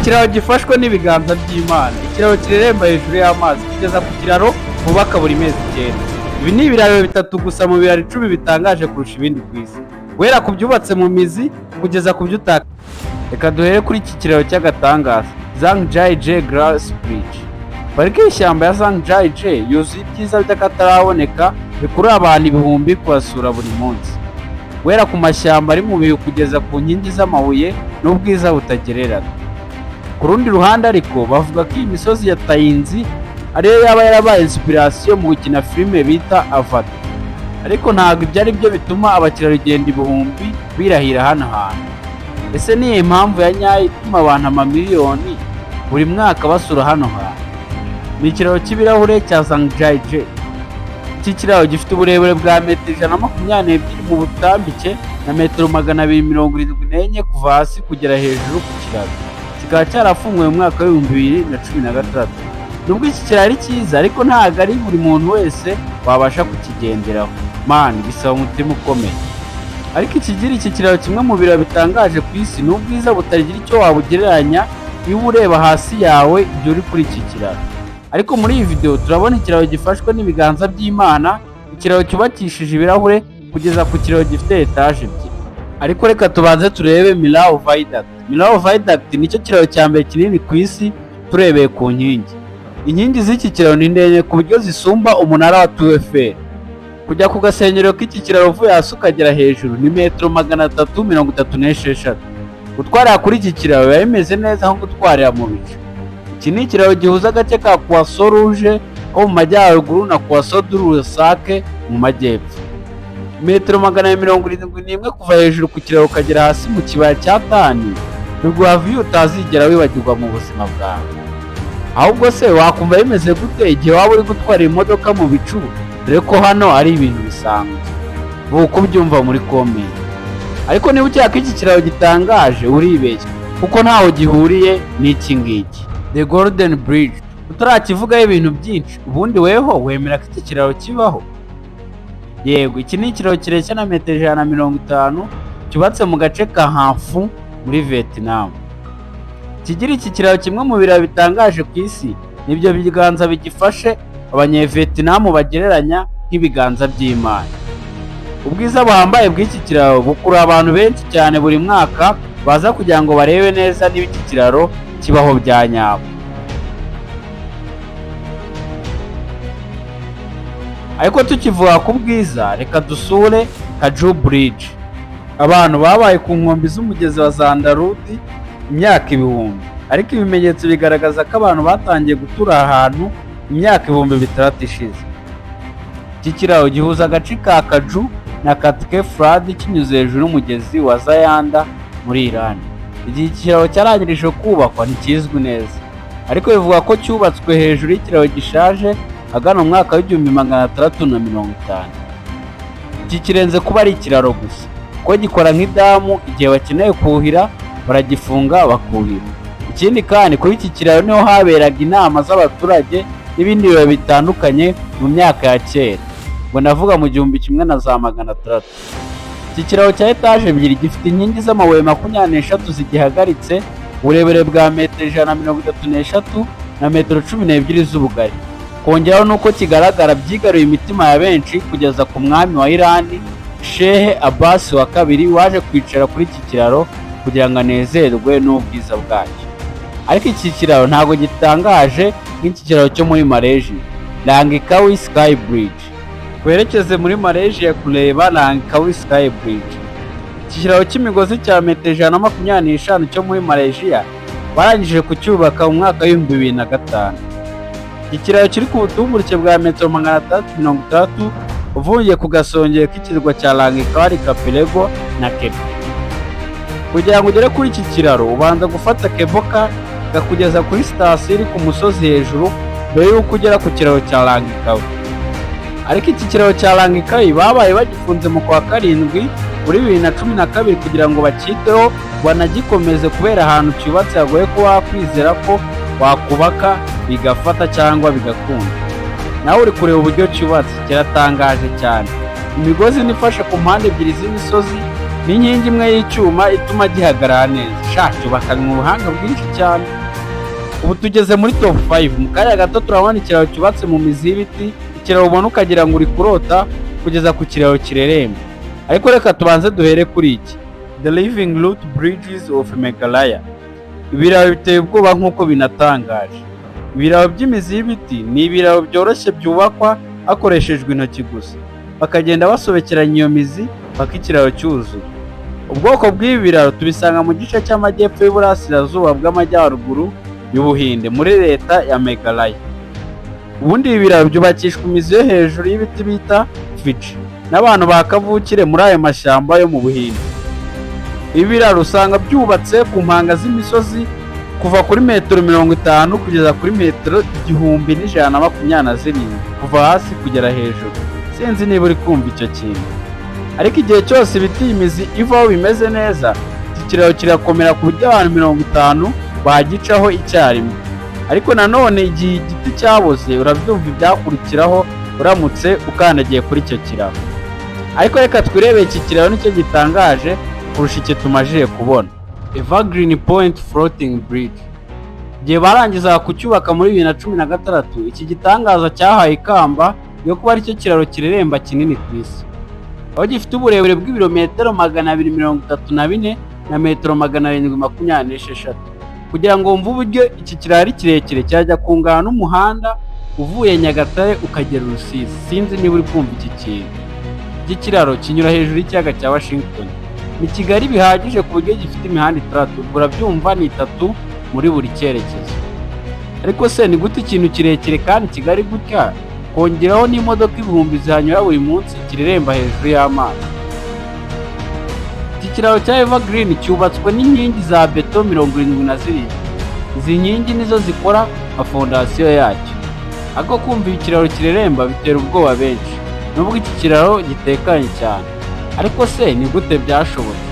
ikiraro gifashwe n'ibiganza by'Imana. Ikiraro kireremba hejuru y'amazi kugeza ku kiraro bubaka buri mezi 9. Ibi ni ibiraro bitatu gusa mu biraro 10 bitangaje kurusha ibindi ku isi, guhera ku byubatse mu mizi kugeza ku byutaka. Reka duhere kuri iki kiraro cy'agatangaza, Zhangjiajie Glass Bridge. Parike y'ishyamba ya Zhangjiajie yuzuye ibyiza by'akataraboneka bikurura abantu ibihumbi kuhasura buri munsi, guhera ku mashyamba ari mu bihu kugeza ku nkingi z'amabuye n'ubwiza butagererana. Ku rundi ruhande ariko bavuga ko iyi misozi ya Tayinzi ariyo yaba yarabaye inspiration mu gukina filime bita Avatar, ariko ntabwo ibyo ari byo bituma abakerarugendo ibihumbi birahira hano hantu. Ese niyo impamvu ya nyayo ituma abantu amamiliyoni buri mwaka basura hano hantu? Ni ikiraro cy'ibirahure cya Zhangjiajie. Iki kiraro gifite uburebure bwa metero 122 mu butambike na metero 274 kuva hasi kugera hejuru ku kiraro. Kikaba cyarafunguwe mu mwaka wa 2016. Nubwo iki kiraro ari cyiza ariko ntabwo ari buri muntu wese wabasha kukigenderaho. Bisaba umutima ukomeye. Ariko iki kiraro kimwe mu biraro bitangaje ku isi, n'ubwiza butagira icyo wabugereranya iyo ureba hasi yawe ibyo uri kuri iki kiraro. Ariko muri iyi video turabona ikiraro gifashwe n'ibiganza by'Imana, ikiraro cyubakishije ibirahure kugeza ku kiraro gifite etaje ebyiri. Ariko reka tubanze turebe Millau Viaduct. Millau Viaduct nicyo kiraro cya mbere kinini ku isi turebeye ku nkingi. Inkingi z'iki kiraro ni ndende ku buryo zisumba umunara wa Tour Eiffel. Kujya ku gasenyero k'iki kiraro uvuye hasi ukagera hejuru ni metero 336. Gutwarira kuri iki kiraro biba bimeze neza nko gutwarira mu bicu. Iki ni ikiraro gihuza agace ka Poisson Rouge ko mu majyaruguru na Poisson du Lusake mu majyepfo. Metero 171 kuva hejuru ku kiraro ukagera hasi mu kibaya cya Tani, nubwo view utazigera wibagirwa mu buzima bwawe. Ahubwo se wakumva bimeze gute igihe waba uri gutwara imodoka mu bicu, dore ko hano ari ibintu bisanzwe? Vuga ubyumva muri comment. Ariko niba ucyaka iki kiraro gitangaje uribeshya, kuko ntaho gihuriye n'iki ngiki, The Golden Bridge. Utarakivugaho ibintu byinshi, ubundi weho wemera ko iki kiraro kibaho? Yego, iki ni ikiraro kirekire na metero 150 cyubatse mu gace ka Hanfu muri Vietnam. Kigira iki kiraro kimwe mu biraro bitangaje ku isi, nibyo biganza bigifashe abanyevietnam bagereranya nk'ibiganza by'Imana. Ubwiza buhambaye bw'iki kiraro bukurura abantu benshi cyane buri mwaka baza kugira ngo barebe neza niba iki kiraro kibaho bya nyabo. Ariko tukivuga ku bwiza, reka dusure Kaju Bridge. Abantu babaye ku nkombe z'umugezi wa Zandarudi imyaka ibihumbi, ariko ibimenyetso bigaragaza ko abantu batangiye gutura ahantu imyaka 6,000 ishize. Iki kiraro gihuza agace ka Kaju na Katke Frad kinyuze hejuru y'umugezi wa Zayanda muri Iran. Igihe ikiraro cyarangirije kubakwa ntikizwi neza, ariko bivuga ko cyubatswe hejuru y'ikiraro gishaje agana mu mwaka wa 1650. Iki kirenze kuba ari ikiraro gusa, ko gikora nk'idamu igihe bakeneye kuhira baragifunga bakuhira. Ikindi kandi kuri iki kiraro niho haberaga inama z'abaturage n'ibindi bihe bitandukanye mu myaka ya kera, ngo navuga mu 1600. Iki kiraro cya etaje ebyiri gifite inkingi z'amabuye 23 zigihagaritse, uburebure bwa metero 133 na metero 12 z'ubugari. Kongeraho nuko kigaragara byigaruye imitima ya benshi kugeza ku mwami wa Iran Sheikh Abbas wa kabiri waje kwicara kuri iki kiraro kugira ngo anezerwe n'ubwiza bwacyo. Ariko iki kiraro ntago gitangaje nk'iki kiraro cyo muri Malaysia, Langkawi Sky Bridge. Twerekeze muri Malaysia kureba Langkawi Sky Bridge. Iki kiraro cy'imigozi cya metero 125 cyo muri Malaysia barangije kucyubaka mu mwaka wa 2005. Iki kiraro kiri ku butumburuke bwa metero 360 uvuye ku gasongero k'ikirwa cya Langkawi Archipelago na Kepo. Kugira ngo ugere kuri iki kiraro ubanza gufata keboka kakugeza kuri sitasiyo iri ku musozi hejuru mbere y'uko ugera ku kiraro cya Langkawi. Ariko iki kiraro cya Langkawi babaye bagifunze mu kwa 7 muri 2012 kugira ngo bacyiteho banagikomeze kubera ahantu cyubatse hagoye ko wakwizera ko wakubaka bigafata cyangwa bigakunda. Nawe uri kureba uburyo cyubatse, kiratangaje cyane. Imigozi nifashe ku mpande ebyiri z'imisozi n'inkingi imwe y'icyuma ituma gihagarara neza. Cyubakanywe ubuhanga bwinshi cyane. Ubu tugeze muri top 5. Mu kanya gato turabona ikiraro cyubatse mu mizi y'ibiti, ikiraro ubona ukagira ngo uri kurota kugeza ku kiraro kireremba. Ariko reka tubanze duhere kuri iki, The Living Root Bridges of Meghalaya. Ibiraro biteye ubwoba nk'uko binatangaje. Ibiraro by'imizi y'ibiti ni ibiraro byoroshye byubakwa hakoreshejwe intoki gusa, bakagenda basobekeranya iyo mizi paka ikiraro cyuzuye. Ubwoko bw'ibi biraro tubisanga mu gice cy'amajyepfo y'uburasirazuba bw'amajyaruguru y'Ubuhinde muri leta ya Meghalaya. Ubundi ibi biraro byubakishwa imizi yo hejuru y'ibiti bita Fiji n'abantu bakavukire muri ayo mashyamba yo mu Buhinde. Ibi biraro usanga byubatse ku mpanga z'imisozi kuva kuri metero 50 kugeza kuri metero 1127 kuva hasi kugera hejuru. Sinzi niba uri kumva icyo kintu. Ariko igihe cyose ibiti imizi ivaho bimeze neza, iki kiraro kirakomera ku buryo abantu 50 bagicaho icyarimwe. Ariko nanone igihe igiti cyaboze urabyumva ibyakurikiraho uramutse ukandagiye kuri icyo kiraro. Ariko reka twirebe iki kiraro nicyo gitangaje kurusha icyo tumajije kubona. Evergreen Point Floating Bridge. Igihe barangiza kucyubaka muri 2016, iki gitangaza cyahaye ikamba yo kuba aricyo kiraro kireremba kinini ku isi, aho gifite uburebure bw'ibirometero 234 na metero 726. Kugira ngo wumve uburyo iki kiraro ari kirekire, cyajya kungana n'umuhanda uvuye Nyagatare ukagera Rusizi. Sinzi niba uri kumva iki kintu. Iki kiraro kinyura hejuru y'ikiyaga cya Washington. Ni kigari bihagije ku buryo gifite imihanda 3, urabyumva, ni 3 muri buri cyerekezo. Ariko se ni gute ikintu kirekire kandi kigari gutya kongeraho n'imodoka ibihumbi zihanyura buri munsi kireremba hejuru y'amazi? Iki kiraro cya Evergreen cyubatswe n'inkingi za beto 77. Izi nkingi nizo zikora fondasiyo yacyo. Ariko kumva ikiraro kireremba bitera ubwoba benshi, nubwo iki kiraro gitekanye cyane. Ariko se ni gute byashobotse?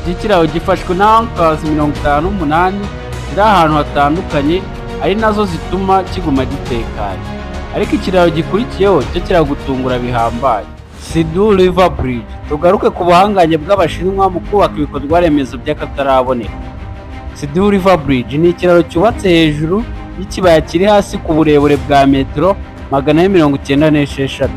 Iki kiraro gifashwe na anchors 58 ziri ahantu hatandukanye, ari nazo zituma kiguma gitekanye. Ariko ikiraro gikurikiyeho cyo kiragutungura bihambaye, Sidhu River Bridge. Tugaruke ku buhanganye bw'Abashinwa mu kubaka ibikorwa remezo by'akataraboneka. Sidhu River Bridge ni ikiraro cyubatse hejuru y'ikibaya kiri hasi ku burebure bwa metero 196,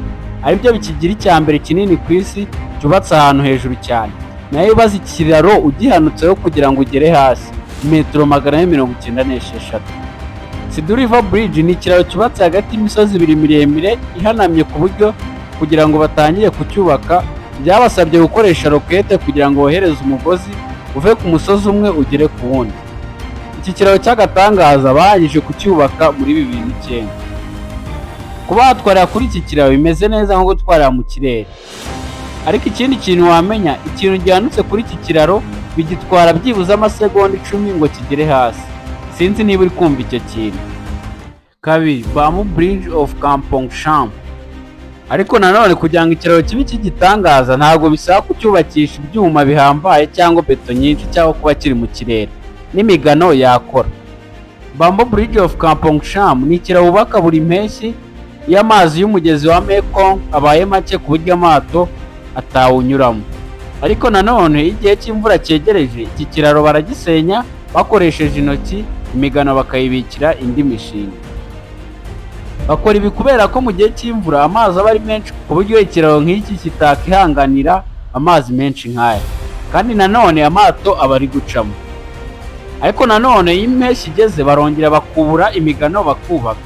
aribyo bikigira icya mbere kinini ku isi cyubatse ahantu hejuru cyane. Nayo ibaza ikiraro ugihanutseho kugira ngo ugere hasi, metero 196. Sidhu River Bridge ni ikiraro cyubatse hagati y'imisozi ibiri miremire ihanamye ku buryo kugira ngo batangire kucyubaka byabasabye gukoresha rokete kugira ngo wohereze umugozi uve ku musozi umwe ugere ku wundi. Iki kiraro cy'agatangaza barangije kucyubaka muri 2009. Kuba watwarira kuri iki kiraro bimeze neza nko gutwarira mu kirere. Ariko ikindi kintu wamenya, ikintu gihanutse kuri iki kiraro bigitwara byibuze amasegonda 10 ngo kigere hasi. Sinzi niba uri kumva icyo kintu. Kabiri, Bamboo Bridge of Kampong Cham. Ariko nanone kugira ngo ikiraro kibe kigitangaza ntabwo bisaba kucyubakisha ibyuma bihambaye cyangwa beto nyinshi cyangwa kuba kiri mu kirere. N'imigano yakora. Bamboo Bridge of Kampong Cham ni ikiraro bubaka buri mpeshyi iyo amazi y'umugezi wa Mekong abaye make ku buryo amato atawunyuramo. Ariko nanone igihe cy'imvura cyegereje, iki kiraro baragisenya bakoresheje intoki, imigano bakayibikira indi mishinga. Bakora ibi kubera ko mu gihe cy'imvura amazi aba ari menshi ku buryo ikiraro nk'iki kitakihanganira amazi menshi nk'aya, kandi nanone amato aba ari gucamo. Ariko nanone iyo impeshyi igeze barongera bakubura imigano bakubaka.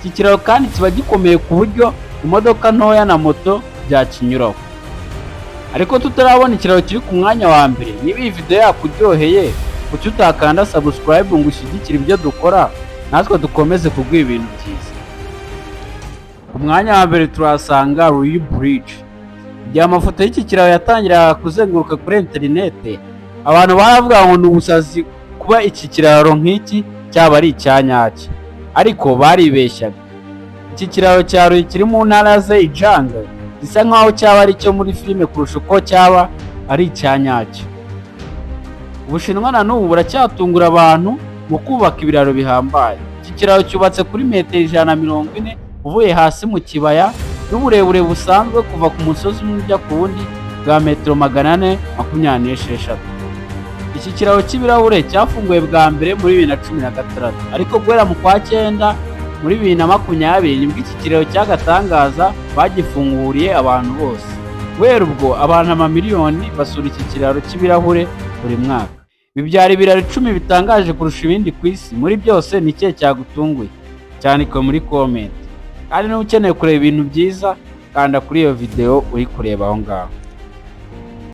Iki kiraro kandi kiba gikomeye ku buryo imodoka ntoya na moto byakinyuraho. Ariko tutarabona ikiraro kiri ku mwanya wa mbere, niba iyi video yakuryoheye kuki utakanda subscribe ngo ushyigikire ibyo dukora, natwe dukomeze kuguha ibintu byiza. Ku mwanya wa mbere turasanga Rio Bridge. Igihe amafoto y'iki kiraro yatangiraga kuzenguruka kuri interinete, abantu baravuga ngo ni ubusazi kuba iki kiraro nk'iki cyaba ari icyanyacyo, ariko baribeshyaga. Iki kiraro cya Rio kiri mu ntara Zhejiang gisa nkaho cyaba ari cyo muri filime kurusha uko cyaba ari icyanyacyo. Ubushinwa na n'ubu buracyatungura abantu mu kubaka ibiraro bihambaye. Iki kiraro cyubatse kuri metero 140 uvuye hasi mu kibaya, n'uburebure busanzwe kuva ku musozi umwe ujya ku wundi bwa metero 426. Iki kiraro cy'ibirahure cyafunguwe bwa mbere muri 2016, ariko guhera mu kwa 9 muri 2020 nibwo iki kiraro cy'agatangaza bagifunguriye abantu bose. Guhera ubwo abantu amamiliyoni basura iki kiraro cy'ibirahure buri mwaka. Ibi byari ibiraro 10 bitangaje kurusha ibindi ku isi. Muri byose ni ikihe cyagutunguye? Cyandika muri comment. Kandi niba ukeneye kureba ibintu byiza, kanda kuri iyo video uri kureba aho ngaho.